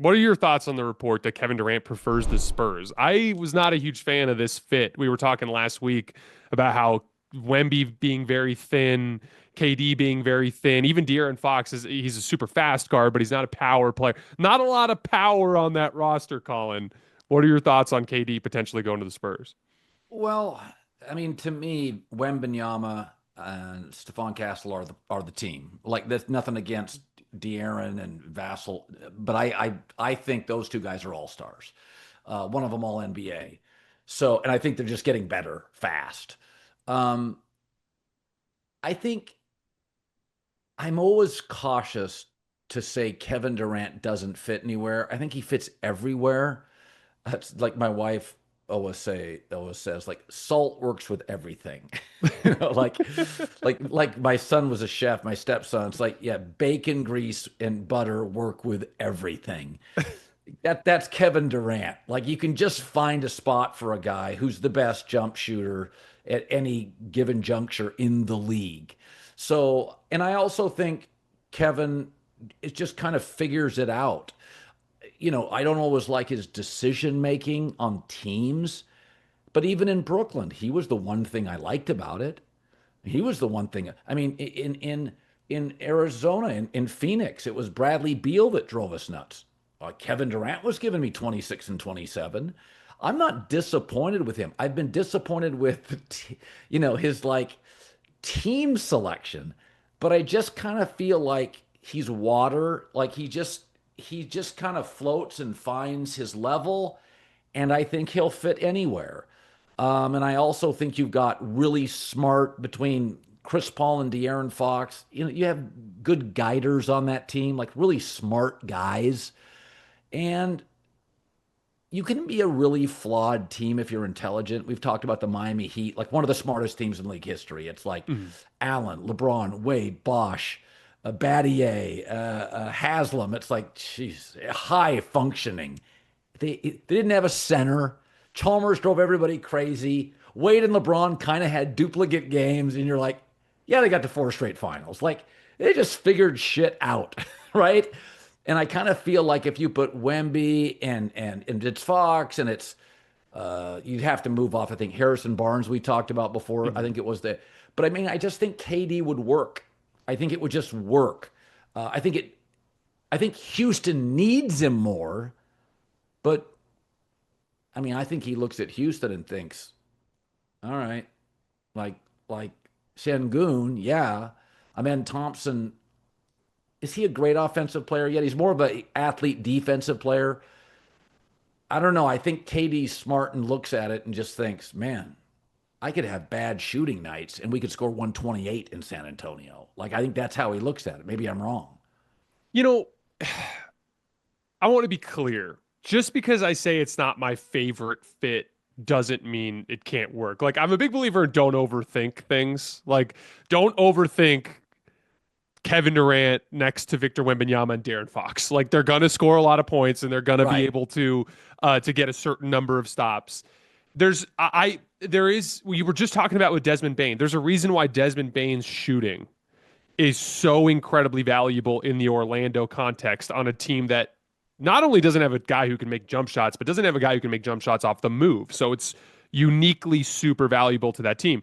What are your thoughts on the report that Kevin Durant prefers the Spurs? I was not a huge fan of this fit. We were talking last week about how Wemby being very thin, KD being very thin, even De'Aaron Fox he's a super fast guard, but he's not a power player. Not a lot of power on that roster, Colin. What are your thoughts on KD potentially going to the Spurs? Well, I mean, to me, Wembanyama and Stephon Castle are the team. Like, there's nothing against De'Aaron and Vassell, but I think those two guys are all stars. One of them all NBA. So, and I think they're just getting better fast. Um, I think I'm always cautious to say Kevin Durant doesn't fit anywhere. I think he fits everywhere. That's like my wife always says, like, salt works with everything. Like my son was a chef, my stepson. It's like, yeah, bacon grease and butter work with everything. That's Kevin Durant. Like, you can just find a spot for a guy who's the best jump shooter at any given juncture in the league. So, and I also think Kevin it just kind of figures it out. I don't always like his decision making on teams, but even in Brooklyn, he was the one thing I liked about it. He was the one thing. I mean, in Arizona, in Phoenix, it was Bradley Beal that drove us nuts. Kevin Durant was giving me 26 and 27. I'm not disappointed with him. I've been disappointed with, his like team selection, but I just kind of feel like he's water. Like, he just kind of floats and finds his level, and I think he'll fit anywhere. And I also think you've got really smart between Chris Paul and De'Aaron Fox. You have good guiders on that team, like really smart guys. And you can be a really flawed team if you're intelligent. We've talked about the Miami Heat, like one of the smartest teams in league history. It's like Mhm. Allen, LeBron, Wade, Bosh, Battier, Haslam. It's like, geez, high functioning. They didn't have a center. Chalmers drove everybody crazy. Wade and LeBron kind of had duplicate games, and you're like, yeah, they got to four straight finals. Like, they just figured shit out, right? And I kind of feel like if you put Wemby and it's Fox and it's you'd have to move off. I think Harrison Barnes we talked about before. I Mhm. think it was the, but I mean, I just think KD would work. I think it would just work. I think it. I think Houston needs him more, but I mean, I think he looks at Houston and thinks, all right, like like Sengun, yeah. I mean, Thompson, is he a great offensive player yet? He's more of an athlete defensive player. I don't know. I think KD's smart and looks at it and just thinks, man, I could have bad shooting nights and we could score 128 in San Antonio. Like, I think that's how he looks at it. Maybe I'm wrong. You know, I want to be clear. Just because I say it's not my favorite fit doesn't mean it can't work. Like, I'm a big believer in don't overthink things. Like, don't overthink Kevin Durant next to Victor Wembanyama and De'Aaron Fox. Like, they're gonna score a lot of points and they're gonna be Right. able to get a certain number of stops. There is we were just talking about with Desmond Bain. There's a reason why Desmond Bain's shooting is so incredibly valuable in the Orlando context on a team that not only doesn't have a guy who can make jump shots, but doesn't have a guy who can make jump shots off the move. So it's uniquely super valuable to that team.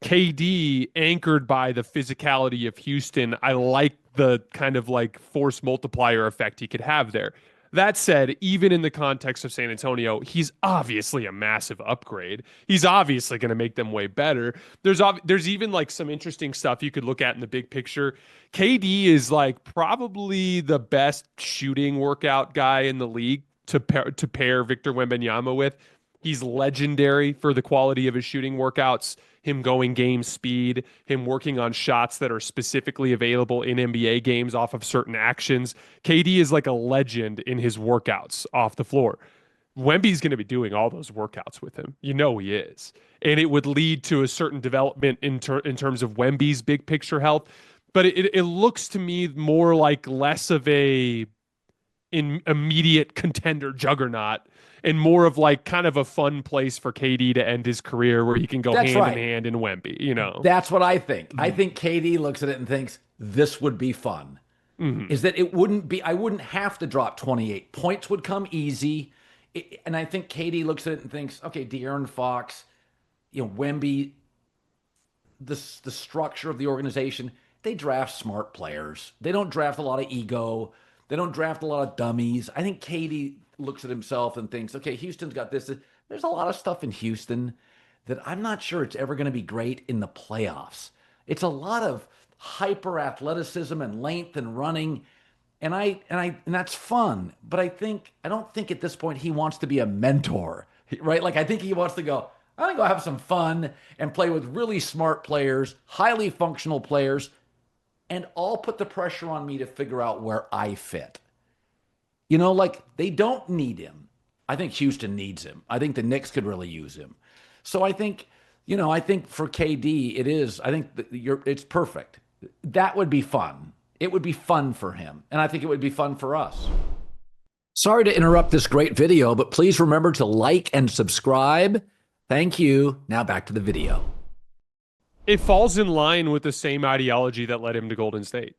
KD anchored by the physicality of Houston. I like the kind of like force multiplier effect he could have there. That said, even in the context of San Antonio, he's obviously a massive upgrade. He's obviously going to make them way better. There's even like some interesting stuff you could look at in the big picture. KD is like probably the best shooting workout guy in the league to pair Victor Wembanyama with. He's legendary for the quality of his shooting workouts, him going game speed, him working on shots that are specifically available in NBA games off of certain actions. KD is like a legend in his workouts off the floor. Wemby's going to be doing all those workouts with him. You know he is. And it would lead to a certain development in terms of Wemby's big picture health. But it looks to me more like less of a immediate contender juggernaut and more of like kind of a fun place for KD to end his career where he can go That's hand in right. hand in Wemby. That's what I think. I Mhm. think KD looks at it and thinks this would be fun. Hmm. is that it wouldn't be, I wouldn't have to drop 28. Points would come easy. And I think Katie looks at it and thinks, okay, De'Aaron Fox, Wemby, the structure of the organization, they draft smart players. They don't draft a lot of ego. They don't draft a lot of dummies. I think Katie looks at himself and thinks, okay, Houston's got this. There's a lot of stuff in Houston that I'm not sure it's ever going to be great in the playoffs. It's a lot of hyper athleticism and length and running. And that's fun, but I don't think at this point he wants to be a mentor, right? Like I think he wants to go, I think I'll have some fun and play with really smart players, highly functional players, and all put the pressure on me to figure out where I fit. Like they don't need him. I think Houston needs him. I think the Knicks could really use him. So I think for KD, I think it's perfect. That would be fun. It would be fun for him. And I think it would be fun for us. Sorry to interrupt this great video, but please remember to like and subscribe. Thank you. Now back to the video. It falls in line with the same ideology that led him to Golden State.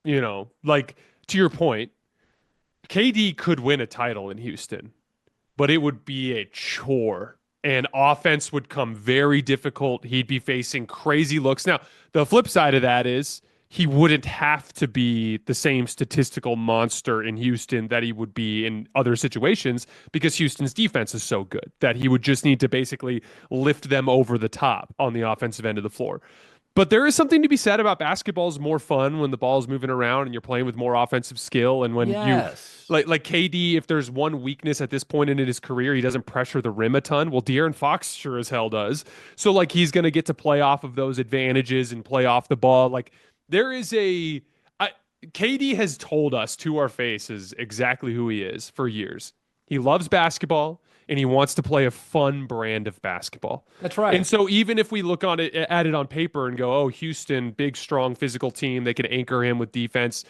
Like to your point, KD could win a title in Houston, but it would be a chore and offense would come very difficult. He'd be facing crazy looks. Now, the flip side of that is he wouldn't have to be the same statistical monster in Houston that he would be in other situations because Houston's defense is so good that he would just need to basically lift them over the top on the offensive end of the floor. But there is something to be said about basketball is more fun when the ball's moving around and you're playing with more offensive skill. And when you Yes. like KD, if there's one weakness at this point in his career, he doesn't pressure the rim a ton. Well, De'Aaron Fox sure as hell does. So like he's gonna get to play off of those advantages and play off the ball. Like there is KD has told us to our faces exactly who he is for years. He loves basketball and he wants to play a fun brand of basketball. That's And right. so even if we look at it on paper and go, "Oh, Houston, big, strong, physical team, they can anchor him with defense."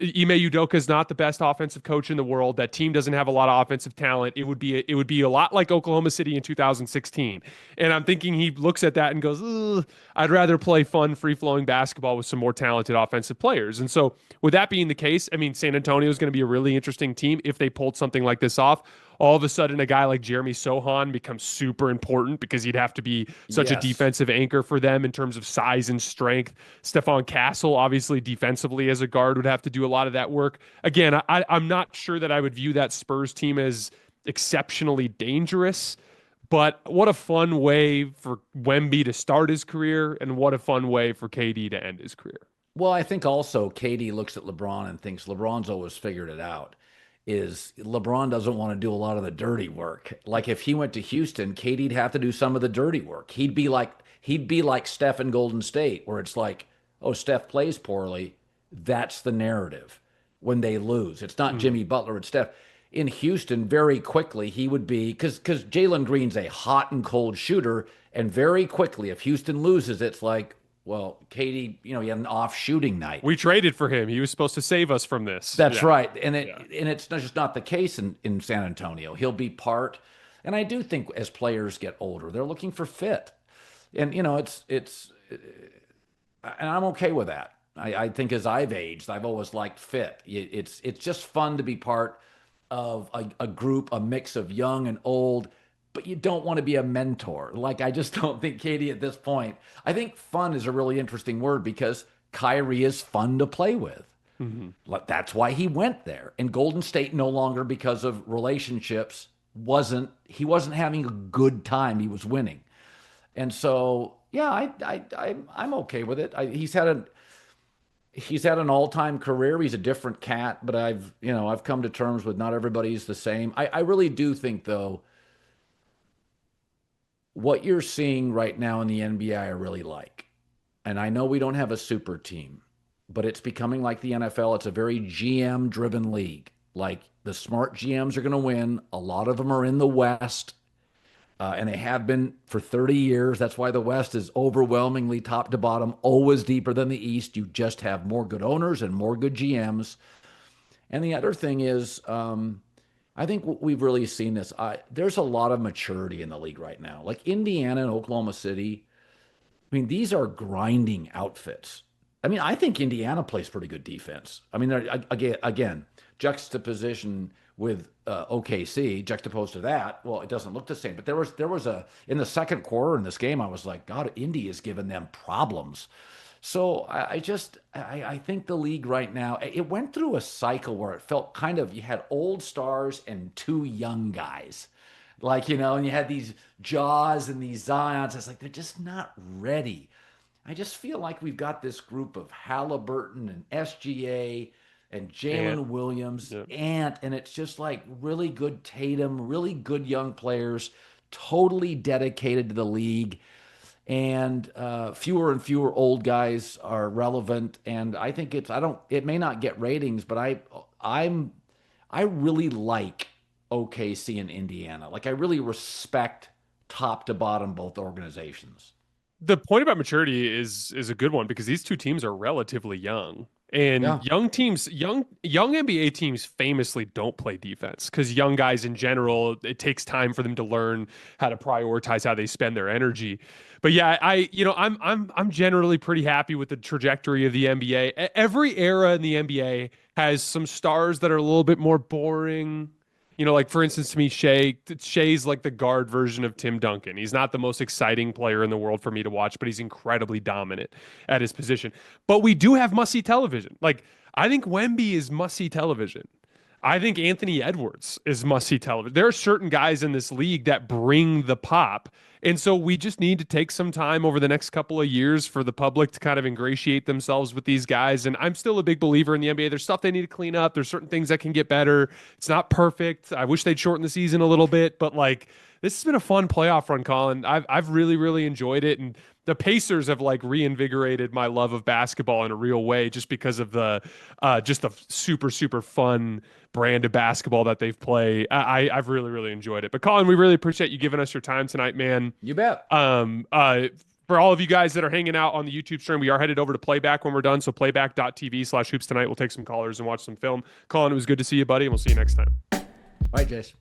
Ime Udoka is not the best offensive coach in the world. That team doesn't have a lot of offensive talent. It would be a lot like Oklahoma City in 2016. And I'm thinking he looks at that and goes, "Ugh, I'd rather play fun, free-flowing basketball with some more talented offensive players." And so with that being the case, I mean, San Antonio is going to be a really interesting team if they pulled something like this off. All of a sudden, a guy like Jeremy Sohan becomes super important because he'd have to be such a Yes. defensive anchor for them in terms of size and strength. Stephon Castle, obviously defensively as a guard, would have to do a lot of that work. Again, I'm not sure that I would view that Spurs team as exceptionally dangerous, but what a fun way for Wemby to start his career, and what a fun way for KD to end his career. Well, I think also Katie looks at LeBron and thinks LeBron's always figured it out. Is LeBron doesn't want to do a lot of the dirty work. Like if he went to Houston, Katie'd have to do some of the dirty work. He'd be like Steph in Golden State, where it's like, oh, Steph plays poorly. That's the narrative when they lose. It's not Mhm. Jimmy Butler, it's Steph. In Houston, very quickly he would be because Jalen Green's a hot and cold shooter, and very quickly, if Houston loses, it's like, well, Katie, he had an off shooting night. We traded for him. He was supposed to save us from this. That's Yeah. right. And Yeah. it's just not the case in San Antonio. He'll be part. And I do think as players get older, they're looking for fit. And it's and I'm okay with that. I think as I've aged, I've always liked fit. It's just fun to be part of a group, a mix of young and old, but you don't want to be a mentor. Like I just don't think Katie at this point. I think fun is a really interesting word because Kyrie is fun to play with. Mhm. Like, that's why he went there. And Golden State no longer, because of relationships, he wasn't having a good time. He was winning. And so, yeah, I'm okay with it. He's had an all-time career. He's a different cat, but I've come to terms with not everybody's the same. I really do think though, what you're seeing right now in the NBA, I really like. And I know we don't have a super team, but it's becoming like the NFL. It's a very GM driven league. Like the smart GMs are going to win. A lot of them are in the West, and they have been for 30 years. That's why the West is overwhelmingly top to bottom, always deeper than the East. You just have more good owners and more good GMs. And the other thing is, I think we've really seen this. There's a lot of maturity in the league right now. Like Indiana and Oklahoma City, I mean, these are grinding outfits. I mean, I think Indiana plays pretty good defense. I mean, again, juxtaposition with OKC, juxtaposed to that, well, it doesn't look the same. But there was a in the second quarter in this game, I was like, God, Indy is giving them problems. So I think the league right now, it went through a cycle where it felt kind of you had old stars and two young guys. Like, and you had these Jaws and these Zions. It's like they're just not ready. I just feel like we've got this group of Halliburton and SGA and And Jalen Williams, yeah. and it's just like really good Tatum, really good young players, totally dedicated to the league. And fewer and fewer old guys are relevant. And I think it may not get ratings, but I really like OKC and Indiana. Like I really respect top to bottom both organizations. The point about maturity is a good one because these two teams are relatively young. And Yeah. young teams, young NBA teams famously don't play defense because young guys in general, it takes time for them to learn how to prioritize how they spend their energy. But yeah, I'm generally pretty happy with the trajectory of the NBA. Every era in the NBA has some stars that are a little bit more boring. Like for instance, to me, Shea's like the guard version of Tim Duncan. He's not the most exciting player in the world for me to watch, but he's incredibly dominant at his position. But we do have must-see television. Like I think Wemby is must-see television. I think Anthony Edwards is must-see television. There are certain guys in this league that bring the pop. And so we just need to take some time over the next couple of years for the public to kind of ingratiate themselves with these guys. And I'm still a big believer in the NBA. There's stuff they need to clean up. There's certain things that can get better. It's not perfect. I wish they'd shorten the season a little bit, but like this has been a fun playoff run, Colin. I've really, really enjoyed it. And the Pacers have like reinvigorated my love of basketball in a real way just because of the just the super, super fun brand of basketball that they've played. I've really, really enjoyed it. But Colin, we really appreciate you giving us your time tonight, man. You bet. For all of you guys that are hanging out on the YouTube stream, we are headed over to Playback when we're done. So playback.tv/hoops tonight. We'll take some callers and watch some film. Colin, it was good to see you, buddy, and we'll see you next time. All right, Jace.